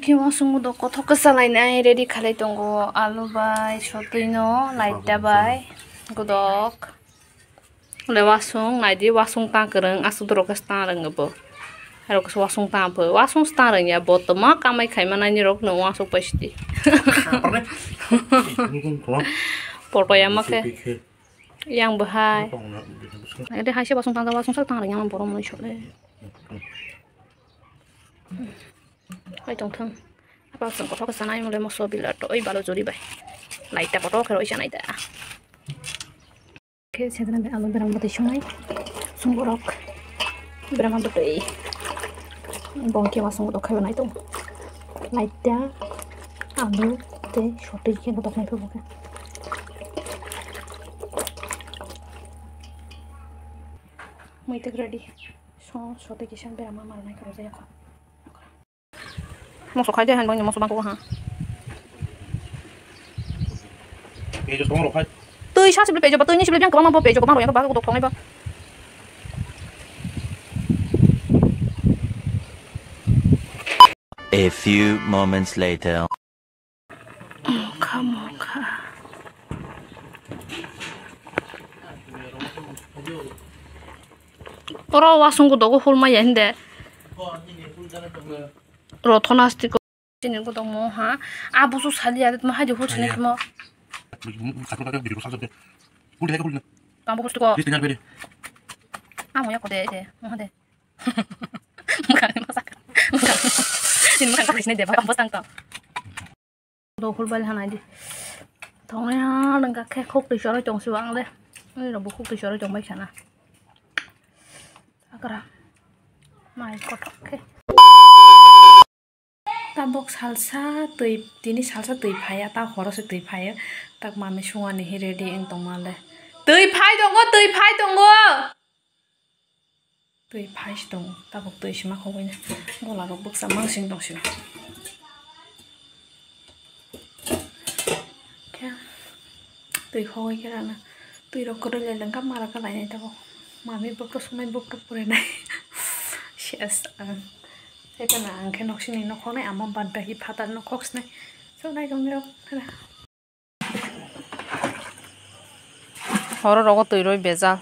bongki wasung do kothok kesalainai ready khalai tongo alu bai sotuino laita bai godok le wasung naidi wasung ta kereng asudro kasta rengbo haro kes wasung ta po wasung sta reng ya botoma kamai khaimana ni rok no wasung pasti foto ya make yang bahai ada hasil wasung ta reng yang borom no chole Hãy subscribe cho kênh Ghiền Mì Gõ để không bỏ lỡ những một số khai chơi hành bằng một số băng của hả? Tươi sát xịt cho bà tươi như xịt cho bà mà bê cho bà rồi bà có này bà. A few moments later. Come on. Ora wasung ko dogo hulma yende. Rotonastic ini ko dong mo ha abu su sali adet ma haji hul sini mo kamu ko ko amu ya ko de mo de bukan masak ini bukan ko sini de ba kamu sang ka do hul bal hana di thong ya đừng ka khe khúc đi cho nó trồng siwang le ni là bu khúc đi cho nó trồng mấy chana akara mai ko thok tabok salsa tui tini salsa tui phaya ta khoro se tui phaya tak mami sunga ni ready eng tongmale tui phai dongo tui phai dong tabok tui sima khoine gola ro buk samang sing dong siu kya tui khoi kera na tui ro ko le lengkap mara ka lai nai tabok mami buk ro sumai buk ro pure nai yes thế cái nào cái nóc xin nó khó này ẩm bàn bạc hiệp hạt nó khó này sau này không đâu thế nào họ rồi có tùy rồi bây giờ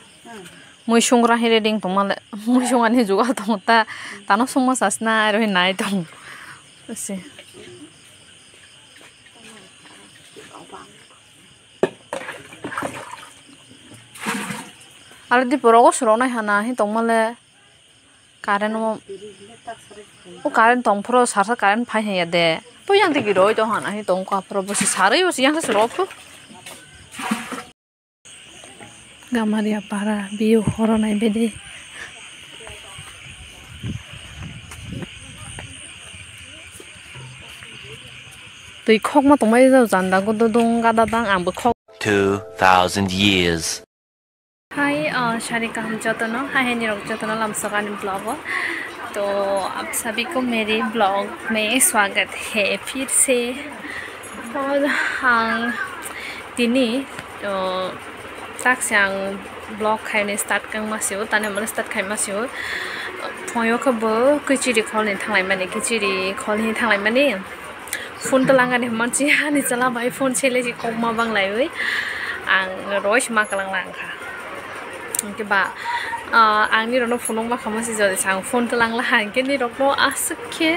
mui sung ra hết đinh tụi mà mui sung anh juga tụi ta nó sung mà sát na rồi này tụi thế 알디 보라고 스로나 하나 히 동말에 가렌 뭐 가렌 동프로 사서 가렌 파해야 돼. 또 양득이 로이도 하나 히 동과 프로 보시 사르요 시 양서 스로프. 가마리아 파라 비우 호로나이 베데. 또이 콕마 동마이서 잔다고 동가다당 안 버콕 2000 years. हाय शारिका हम जतनो हाय निरोग जतनो लमसगानी blog तो आप सभी को मेरे blog में स्वागत है फिर से और हाँ दिनी तो तक से ब्लॉग खाने स्टार्ट कर मासियो ताने मले स्टार्ट खाई मासियो फयो खबो किचिरी खोलने थांलाय माने किचिरी खोलने थांलाय माने फोन तो लांगाने मानसि हानि चला भाई फोन छेले जि कमा बांलाय बै आं रोज मा कलांलांखा के बा आंनि रनो फुनं मा खामो जदि सां फोन तो लांला हांके नि रकनो आसखे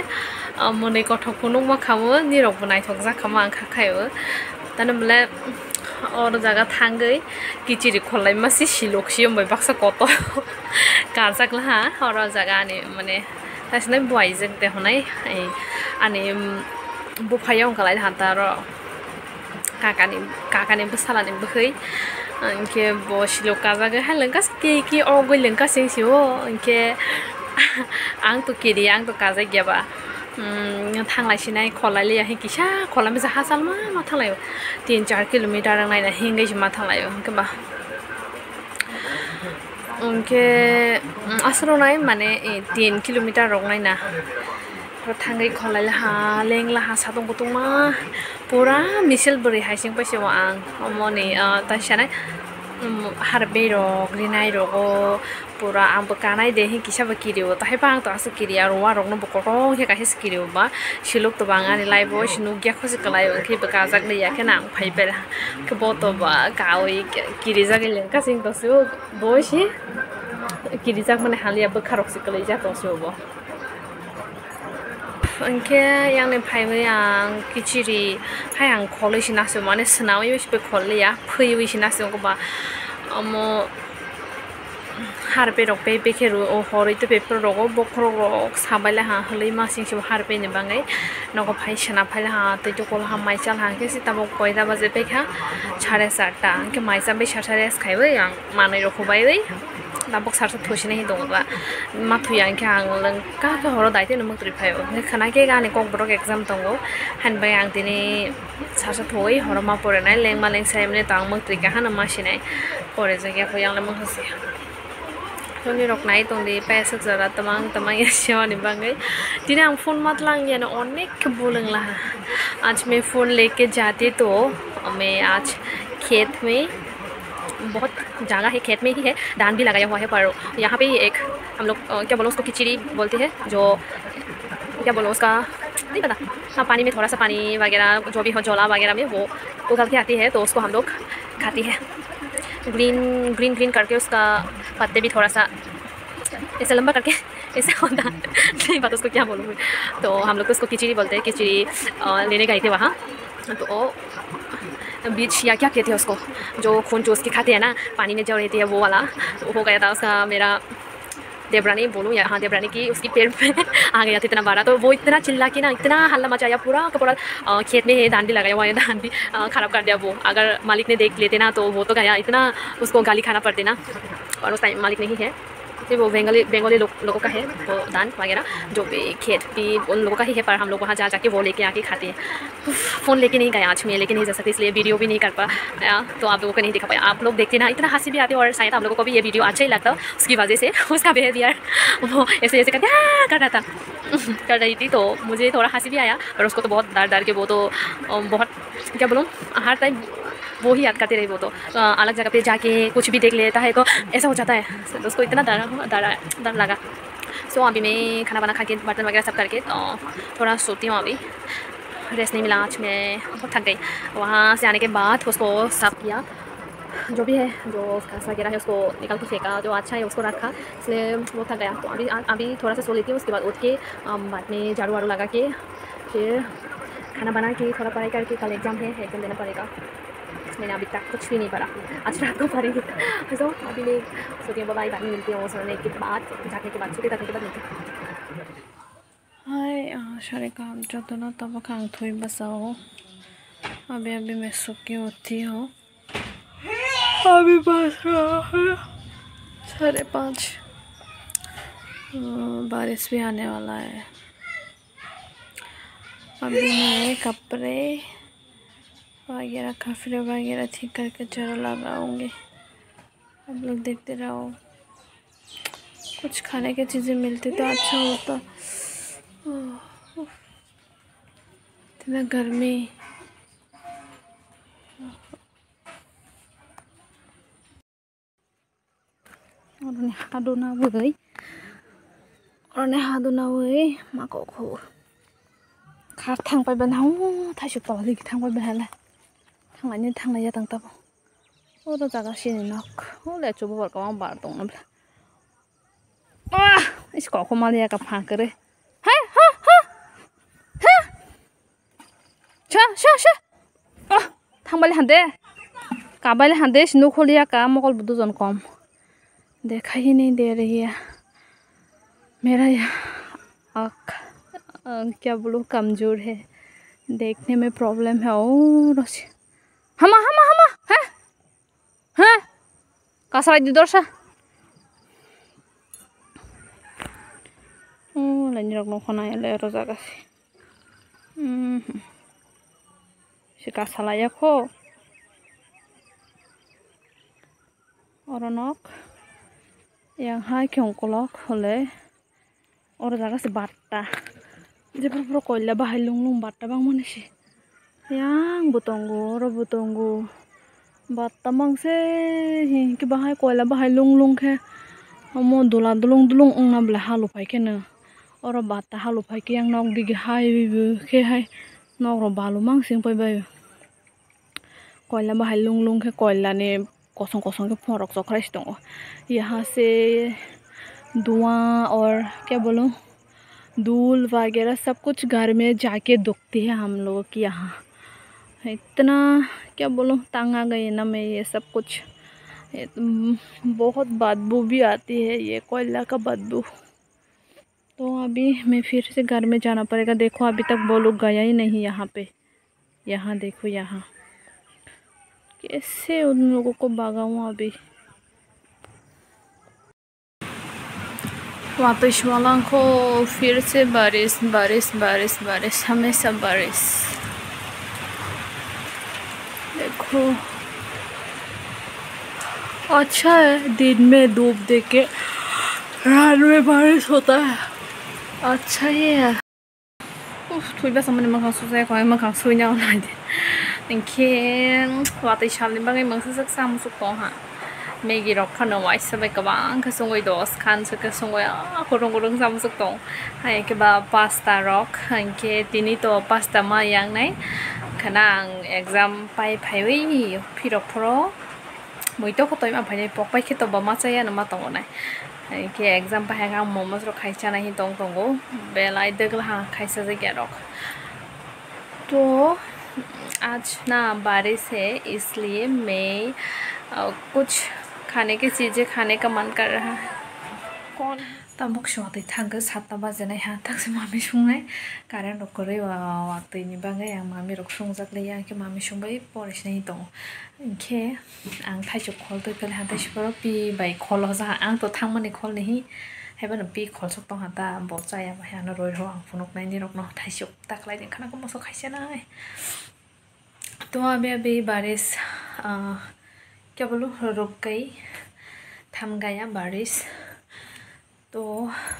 मने गथ फुनं मा खामो नि रक बनाय थक जा खामा आं खाखायो ताने मले और जागा थांगै किचिरि खलाय मासि सिलखसि ओमबाय बाक्सा कत गारजागला हा और जागा नि माने तासने बय जक दे हनाय आनि बुफायाव गलाय हाता र काकानि बसालानि बखै इनके बसिलो काजागे हा लंकास के ओगै लंकास सिंसिओ इनके आं तो केरि आं तो काजा गयाबा थांलायसिनाय खलायले हि किसा खलामे जा हासाल मा थांलायो 3-4 किलोमीटर नायना हिंगै मा थांलायो केबा उनके आसरो नाय माने 3 किलोमीटर रक नायना थांगै खलायला हा लेंला हा सादं गतमा पूरा मिसल बरै हायसिं पैसेवा आं अमनि ताशानाय harbe rok rinai rogo pura ambo kanai de hin kisaba kiriu ta hebang to asu kiri aro wa rok no bokorong he ka his kiriu ba siluk to bangani lai bo sinu gya khosi kalai ke baka jak le ya ke nang phai bela ke bo to ba kawi kiri jak le ka sing to su bo shi kiri jak mane halia ba kharok si kalai ja to su bo anke yang ne phai me yang kichiri hayang khole shi na su mane snawi shi be khole ya phui wi shi na su ko ba amo harpe rok pe bekeru o horoi to paper rogo bokhro rok sabaile ha halei ma sing shu harpe ne bangai nogo phai sana phai ha te to kol ha mai chal ha ke si tamo koida baje pe kha 7:30 ta ke mai sambe 7:30 khaiwe yang manai ro khobai dei nabok sarsa thosine hi dongba ma thuyang ke ang lang ka ka horo daite no muk tri phai ne khana ke ga ne kok brok exam tongo han bai ang tini sarsa thoi horo ma pore nai leng ma leng sai mne tang muk tri ka hana ma sinai pore jage ko yang le muk hasi Tony rok nai tong di pesek zara tamang ya siapa nih bangai. Jadi ang phone mat lang ya na onek kebulang lah. आज मैं phone लेके जाती तो मैं आज खेत में बहुत जगह है खेत में ही है धान भी लगाया हुआ है पर यहाँ पे एक हम लोग क्या बोलो उसको खिचड़ी बोलते हैं जो क्या बोलो उसका नहीं पता हाँ पानी में थोड़ा सा पानी वगैरह जो भी हो जोला वगैरह में वो उगल के आती है तो उसको हम लोग खाती है ग्रीन करके उसका पत्ते भी थोड़ा सा ऐसा लंबा करके ऐसा होता नहीं पता उसको क्या बोलूँ तो हम लोग उसको खिचड़ी बोलते हैं खिचड़ी लेने गए थे वहाँ तो बीच या क्या कहते हैं उसको जो खून चूस के खाते हैं ना पानी में जो रहती है वो वाला हो गया था उसका मेरा देवरानी बोलूँ या हाँ देवरानी की उसकी पेड़ पे आ गया था इतना बड़ा तो वो इतना चिल्ला के ना इतना हल्ला मचाया पूरा का पूरा खेत में धान भी लगाया हुआ है धान भी ख़राब कर दिया वो अगर मालिक ने देख लेते ना तो वो तो गया इतना उसको गाली खाना पड़ते ना और उस टाइम मालिक नहीं है वो बंगाली लोगों का है वो धान वगैरह जो भी खेत भी उन लोगों का ही है पर हम लोग वहाँ जा जाके वो लेके आके खाते हैं फ़ोन लेके नहीं गया आज मैं लेके नहीं जा सकती इसलिए वीडियो भी नहीं कर पाया तो आप लोगों को नहीं दिखा पाया आप लोग देखते ना इतना हंसी भी आती है और शायद आप लोगों को भी ये वीडियो अच्छा ही लगता उसकी वजह से उसका बिहेवियर वो ऐसे ऐसे कर रहा था कर रही थी तो मुझे थोड़ा हंसी भी आया और उसको तो बहुत डर के वो तो बहुत क्या बोलूँ हर टाइम वो ही याद करते रहे वो तो अलग जगह पे जाके कुछ भी देख लेता है तो ऐसा हो जाता है तो उसको इतना डर लगा सो अभी मैं खाना बना खा के बर्तन वगैरह सब करके तो थोड़ा सोती हूँ अभी रेस्ट नहीं मिला आज मैं बहुत थक गई वहाँ से आने के बाद उसको साफ़ किया जो भी है जो घास वगैरह है उसको निकाल के फेंका जो अच्छा है उसको रखा इसलिए वो थक गया तो अभी थोड़ा सा सो लेती हूँ उसके बाद उठ के बाद में झाड़ू वाड़ू लगा के फिर खाना बना के थोड़ा पढ़ाई करके कल एग्ज़ाम है एग्ज़ाम देना पड़ेगा मैंने अभी तक कुछ भी नहीं पढ़ा आज रात को पढ़ेंगे तो अभी मैं सोती हूँ बाबा बाद में मिलती हूँ सोने के बाद जाने के बाद छुट्टी करने के बाद मिलती हूँ हाय सारे काम जो ना तब खांग थोड़ी बसाओ अभी मैं सो के उठी हूँ अभी बस रहा है 5:30 बारिश भी आने वाला है अभी मैं कपड़े वगैरह कपड़े वगैरह ठीक करके जरा लगाऊंगी आप लोग देखते रहो कुछ खाने की चीज़ें मिलती तो अच्छा होता इतना गर्मी orang haduna wei mako ko khar thang pai ban hau thai su to li thang pai ban la thang ani thang la ya tang ta o to jaga sin nok o le chu bor ka bar tong na is ko ma le ka pha kare ha cha thang bai hande ka bai hande sinu kholia ka mokol budu jon kom देखा ही नहीं दे रही है मेरा आँख क्या बोलूँ कमज़ोर है देखने में प्रॉब्लम है और हमा है कसरा di dorsa lanjut no khona ele roza kasi si kasala ya kho oronok yang hai kyongkolok hole or jaga se batta je puro koila bahai lung batta bang mone se yang butongo बात तमंग से कि बाहाय कोयला बाहाय लुंग लुंग है मो दुला दुलुंग दुलुंग ना बला हालु फाइ के न और बात हालु फाइ के yang nok dige hai ke hai nok ro balu mang sing pai bai कोयला बाहाय लुंग लुंग है कोयला ने कोसों कोसों के फोरक सो खरेस दो यहाँ से धुआं और क्या बोलूं धूल वगैरह सब कुछ घर में जाके दुखती है हम लोगों की यहाँ इतना क्या बोलूं तंग आ गई ना मैं ये सब कुछ बहुत बदबू भी आती है ये कोयला का बदबू। तो अभी मैं फिर से घर में जाना पड़ेगा। देखो अभी तक वो लोग गया ही नहीं यहाँ पे। यहाँ देखो यहाँ कैसे उन लोगों को भगाऊँ अभी। वापस वाला को फिर से बारिश बारिश बारिश बारिश हमेशा बारिश। देखो अच्छा है दिन में धूप देख के रात में बारिश होता है अच्छा ही है। थोड़ी बस हमने मकान सोचा है मकान सोने वाला है इनके वाते शामने बागे मकान से साम सुको हाँ मैगी रॉक खाना वाइस सब एक बांग का सोंगे दोस्त खान से का सोंगे कोरों कोरों साम सुको हाँ के बाद पास्ता रॉक इनके तिनी तो पास्ता मा yang नहीं खाना एग्जाम पाई पाई फिर प्रो मुझे को तो मैं भाई पकाई के तो बमा चाहिए ना मत होना के एग्जाम पाए का मोमोज रो खाई चाना ही तोंग तोंगो बेलाई दगल हाँ खाई से क्या रॉक। तो आज ना बारिश है इसलिए मैं कुछ खाने की चीज़ें खाने का मन कर रहा है। कौन तमुक शोते थांग साता बजे नहीं हाँ तक से मामी सुंगे कारण रोकरे वाते नहीं बांगे yang मामी रोक सुंग जात ले yang के मामी सुंगे पोरिश नहीं तो इनके आंग थाइजो खोल तो कल हाँ थाइजो पर पी बाई खोल हो जा आंग तो थांग मने खोल नहीं है बन पी खोल सकता हाँ ता बहुत जाया भाई आना रोई हो आंग फुनक नहीं नहीं रोकना थाइजो तक लाई दिन खाना को मसो खाइसे ना है। तो अभी बारिश क्या बोलूँ रुक गई थम गया बारिश। तो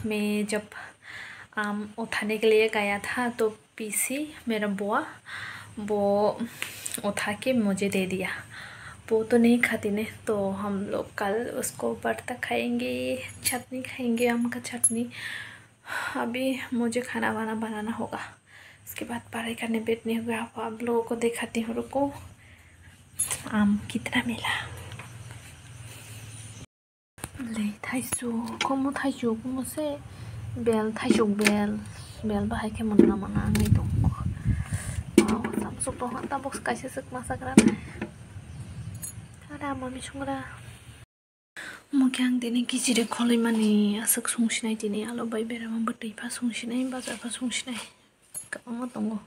मैं जब आम उठाने के लिए गया था तो पीसी मेरा बुआ वो उठा के मुझे दे दिया। वो तो नहीं खाती ने तो हम लोग कल उसको बर्ता खाएंगे चटनी खाएंगे आम का चटनी। अभी मुझे खाना वाना बनाना होगा उसके बाद पढ़ाई करने बैठने होगा। आप लोगों को दिखाती हूँ रुको आम कितना मिला ले थाइजौ como थाइजौ como से बेल थाइजौ बेल बाहाय के मना मना नहीं दो samsuk तो ता बॉक्स कैसे सक मासाग्रा ada mami sungra मोक्यां दिने किजिरे खोलै माने आसक संसिनाय दिने आलो बाय बेराम बटैफा संसिनाय बाजारफा संसिनाय कामा दंगो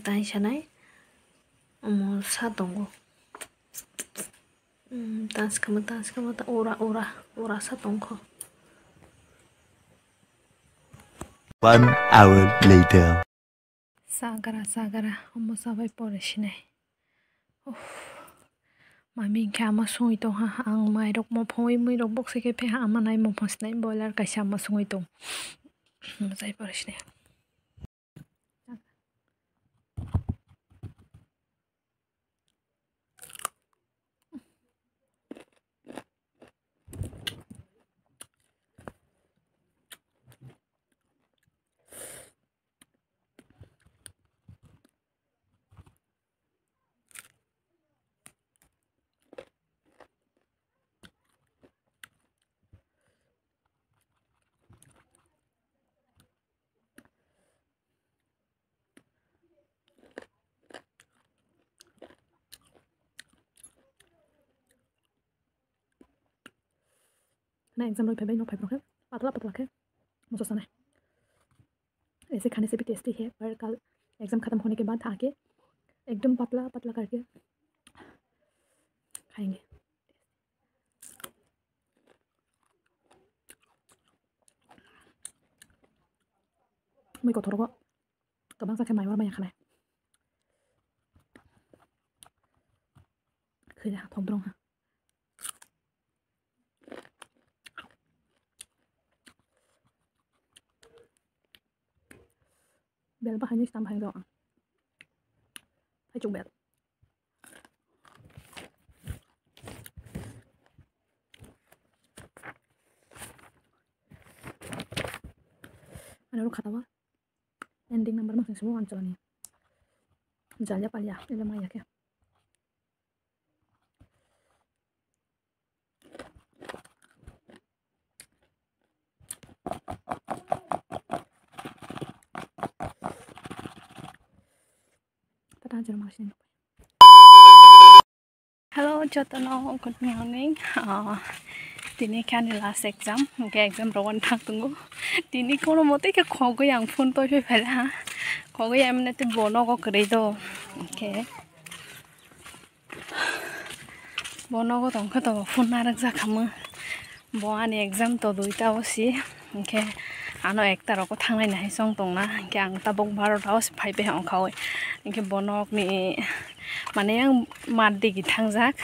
दाय सानाय सा दंगो dance kamu ta ora sa tongko 1 hour later. sagara omo sabai poreshinai mami kama soi to ha ang mai rok mo phoi mui rok bok se ke phe ha manai mo phosnai boiler kaisa ma soi to mozai poreshinai। ना exam रोई भाई no भाई है पतला पतला है मुझे सुना है ऐसे खाने से भी टेस्टी है पर कल एग्जाम ख़त्म होने के बाद आके एकदम पतला पतला करके खाएंगे। मैं को थोड़ा तो बांग सा मायว่าไม่อยากखानाคือจะทอมตรงค่ะबेल बाहाय नहीं स्टाम बाहाय दो थाइजौ bell Ano katawa ending number masing semua ancol nih jalannya paling ya ini mah ya kayak tata aja masih. Hello Jotono, good morning. Dini kan last exam, okay exam rawan thak tunggu. Dini kono mote ke khogo yang phone to pe phela. Khogo yang mene te bono ko kre do. Okay. Bono ko tong to phone na rak ja kham. Bo ani exam to duita osi. Okay. Ano ekta ro ko thangnai na song tong na. Ke ang tabok 12 ta osi phai pe hang khawi. Ke bonok ni माने आं मादे की थांजाक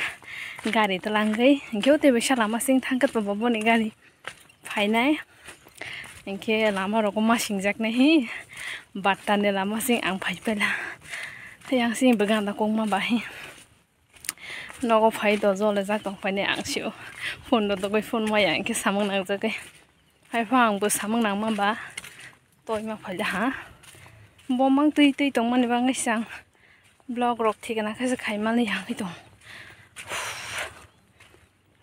गाड़ी तो लांगई क्यों ते बेसा लामा सिंग थांगत बाबा ने गाड़ी फाइनाय इनके लामा रको मा सिंगजाक नहीं बाट्टा ने लामा सिंग आं फाइ पेला यां सिंग बगांदा कों मा बाहि नगो फाइ दो जले जाक दं फाइने आं सिउ फोन दो गय फोन मा यां के सामंग नां जाके हाय फा आंबो सामंग नां मा बा तोय मा फाइला हा बमंग तुइ तुइ दं माने बांगै सां ब्लॉग रॉक थी ना कैसे खाई माल यहाँ तो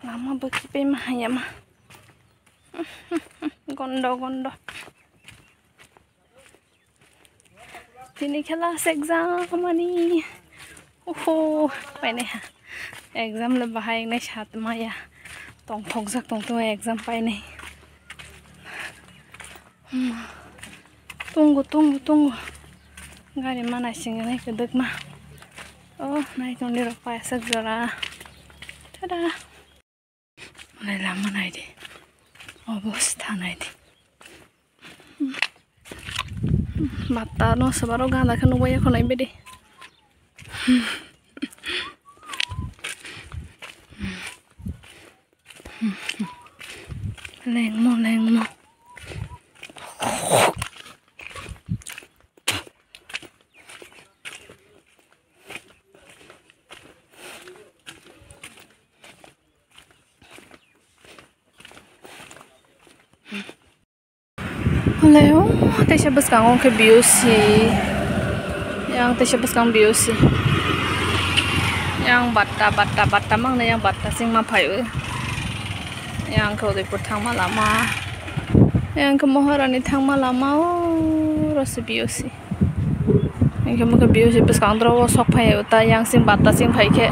मामा बकी पे माया मा गोंडो गोंडो तिनी खेला एग्जाम मनी ओहो पाइने एग्जाम ले बाहाय ने सात माया तंग थक जाक तंग तो एग्जाम पाइने tunggu गाड़ी mana singgah ke dek mah oh naik tong di ropa segera tada mulai lama naik di oh bos tanah di mata no sebaro ganda kan ubaya kau naik bedi lengmo Leo, tesha bus kang ke BUC, yang tesha bus kang BUC, yang batta mang na yang batta sing ma payu, yang ke Udaipur thang ma lama, yang ke Maharani thang ma lama, oh rasa BUC, yang ke muka BUC bus kang draw sok payu ta yang sing batta sing pai ke,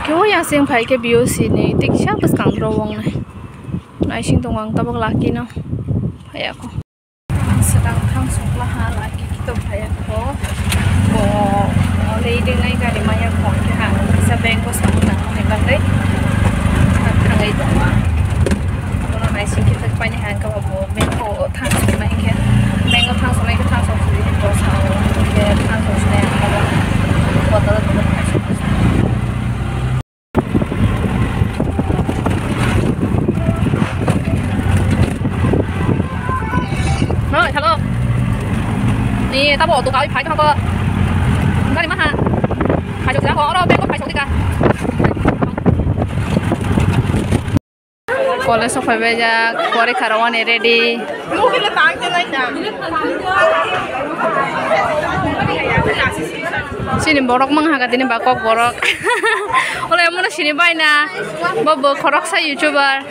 kau yang sing pai ke BUC ni, tesha bus kang draw wong na, nai sing tunggang tabak laki na, pai aku. Sedang thang soklah ha lagi kita bayar ko leading ai gari maya ko ke ha sa bank ko sa nang ne bangai thang ai to kono nai sing kita pa ni hang ka bo bank ko thang so mai ke bank ko thang so mai ke thang so suri ko sa ke thang so ne ka bo ta to hello nih ta bỏ tụ cáo đi phải cho họ ra đi mất ha phải chụp ra họ đâu bên có phải chụp đi cả college of phải bây giờ qua kharawan này ready sini borok mang haga tini bakok borok oleh mana sini baina bobo korok sa youtuber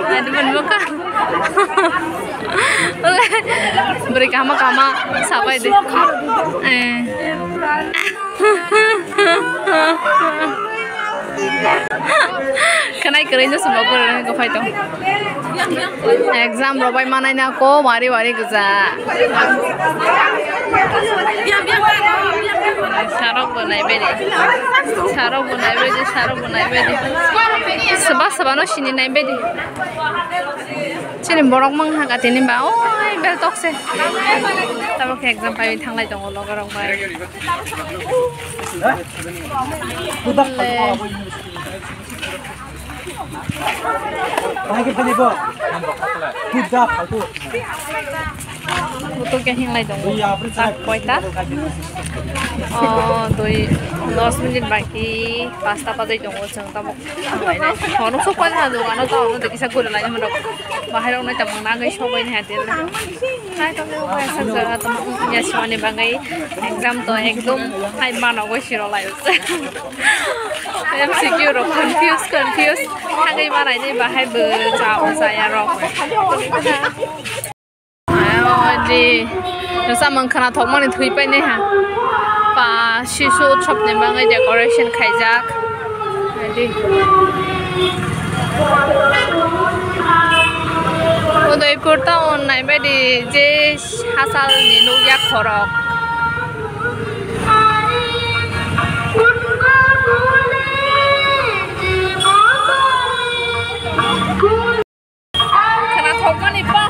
ada ben buka oleh beri kama sampai deh kenai kerja semua orang ke fight exam robai mana ini aku mari kerja sarok bunai bedi sebab no sini naik bedi sini borok mang haga tini ba oh bel tokse tapi ke exam pai thang lai dong lo garong bai Lagi pani bo. Kuda paltu. Butuh ke hinglai dong. Tak koita. 10 menit baki pasta pada dong jeng tabok lain. Orang sok kan hadu kan tahu nanti kisah gula lain mendok. Bahaya orang nanti menang guys cobain hati. Hai kamu apa saja teman punya siapa bangai exam to ekdom hai mana guys siro lain. MCQ ro confuse. Hangai mana ini bahaya berjauh saya ro. Di nusa mengkena thok mana thui pe nih ha, pa shisu chop nih bangai decoration kaijak, jadi Udaipur tahun naik be di je hasal nih nugia korok. Kena thok mana pa?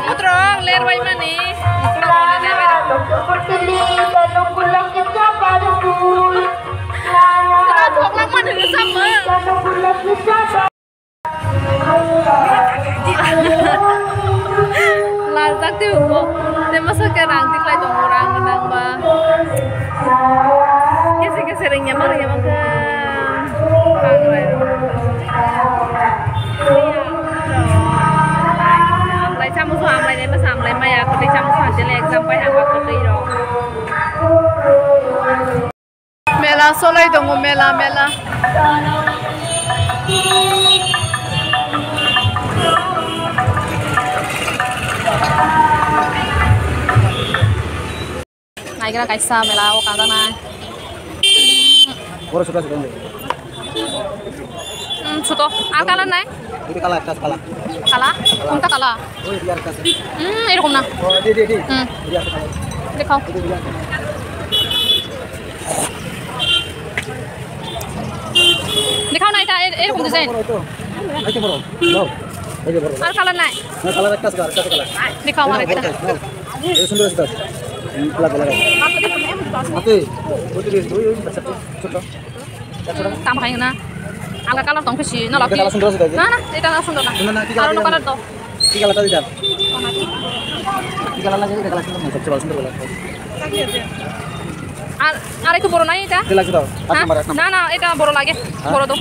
Putra, ler bayi mana ni? Thok lama dulu sama. Lazak tu, dia masa kerang tiklai dong orang nang ba. Kesi seringnya mana ya maka. Lại chăm một xoàm lại đến mà sắm lại mày à có đi chăm một xoàm chỉ là exam quay hàng qua có đi rồi. Mẹ là số lấy đồng của mẹ là. Này cái là cái sao mẹ là ô cả này. Boro suka. Suto. Ar kalah naik? Ini kalah, atas kalah. Kalah? Unta kalah. Oh, biar atas. Erokom na. Oh, di. Biar atas. Dekao. Dekao na ita erokom design. Ayo boro. No. Ayo boro. Ar kalah naik? Nah, kalah atas kalah. Dekao mara kita. Ini sundul sudah. Pelan. Mati. Putri, sudah. Tambah yang na. Angka kalah tong kesi, na lagi. Kalah sundul sudah. Nah, kita na sundul na. Kalau no kalah to. Tiga kalah tadi dah. Tiga kalah lagi, kalah sundul. Coba sundul kalah. Ar itu boro na ita? Tiga sudah. Nah, itu boro lagi. Boro tu.